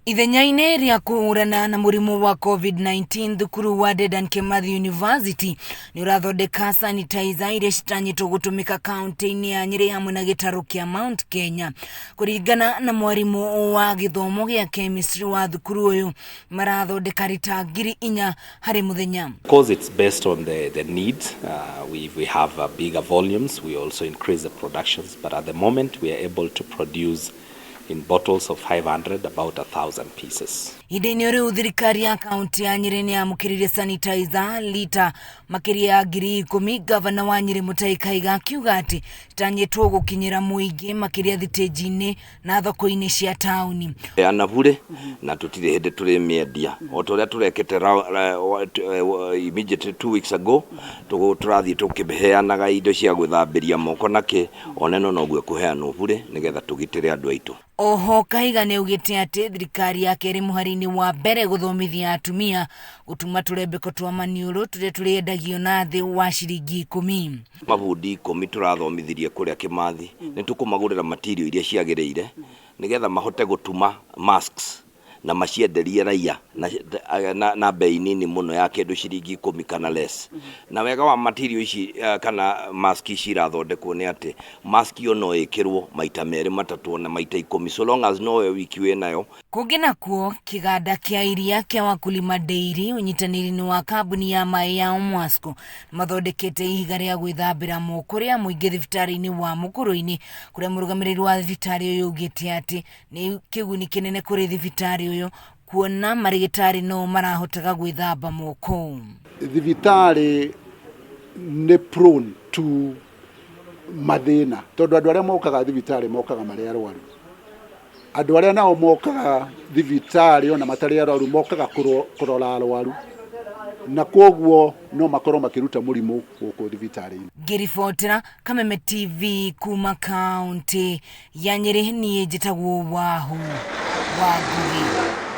Ithenya-ini ria kuhurana na murimu wa Covid-19 thukuru wa Dedan Kimathi University ni urathondeka sanitizer iria citanyitwo gutumika kaunti-ini ya Nyeri hamwe na gitaru kia Mount Kenya. Kuringana na mwarimu wa githomo gia chemistry wa thukuru uyu marathondeka rita 4,000 hari muthenya. Because it's based on the need, we have bigger volumes. We also increase the productions, but at the moment we are able to produce in bottles of 500 about 1,000 pieces. Ideni ore thirikari ya Kaunti ya Nyeri ni amukirire sanitizer lita makiria 10,000. Gavana wa Nyeri Mutahi Kahiga akiuga ati citanyitwo gukinyira muingi makiria thitĩnji-ini na thoko-ini cia tauni. Anavure na tutire hende turi miendia o toria turekete immediately 2 weeks ago turathie tukiheanaga indo cia gwithambiria moko nake oneno noguo kuheana vure nigetha tugitire andu aitu. Oho Kahiga ni ugite ati thirikari yake ri muhari-ini wa mbere guthomithia atumia gutuma turembeko twa maniuru turia turiendagio na thi wa ciringi 10. Mabundi 10 turathomithirie kuria Kimathi ni tukumagurira material iria ciagiriire nigetha mahote gutuma masks na macienderie raia na bei nini muno ya kindu ciringi 10 kana less. Na wega wa material ici kana mask ici irathondekwo ni ati mask yo no ikirwo maita meri matatu na maita 10 so long as no wiki we nayo. Kungi nakuo kiganda kia iria kia Wakulima Dairy unyitaniri-ini wa kambuni ya maai ya Omwasco mathondekete ihiga ria gwithambira moko ria muingi thibitari-ini wa Mukuru-ini kuria murugamiriri wa thibitari uyu ugite ati ni kiguni kinene kuri thibitari uyu kuona marigitari no marahotaga gwithamba moko. Thibitari ni prone to mathina tondu andu aria mokaga thibitari mokaga mari arwaru. Andu aria nao mokaga thibitari ona matari arwaru mokaga kurora arwaru na koguo no makorwo makiruta murimu guku thibitari-ini. Ngiribotera Kameme TV kuma Kaunti ya Nyeri, ni njitagwo Wahu wa Ngugi.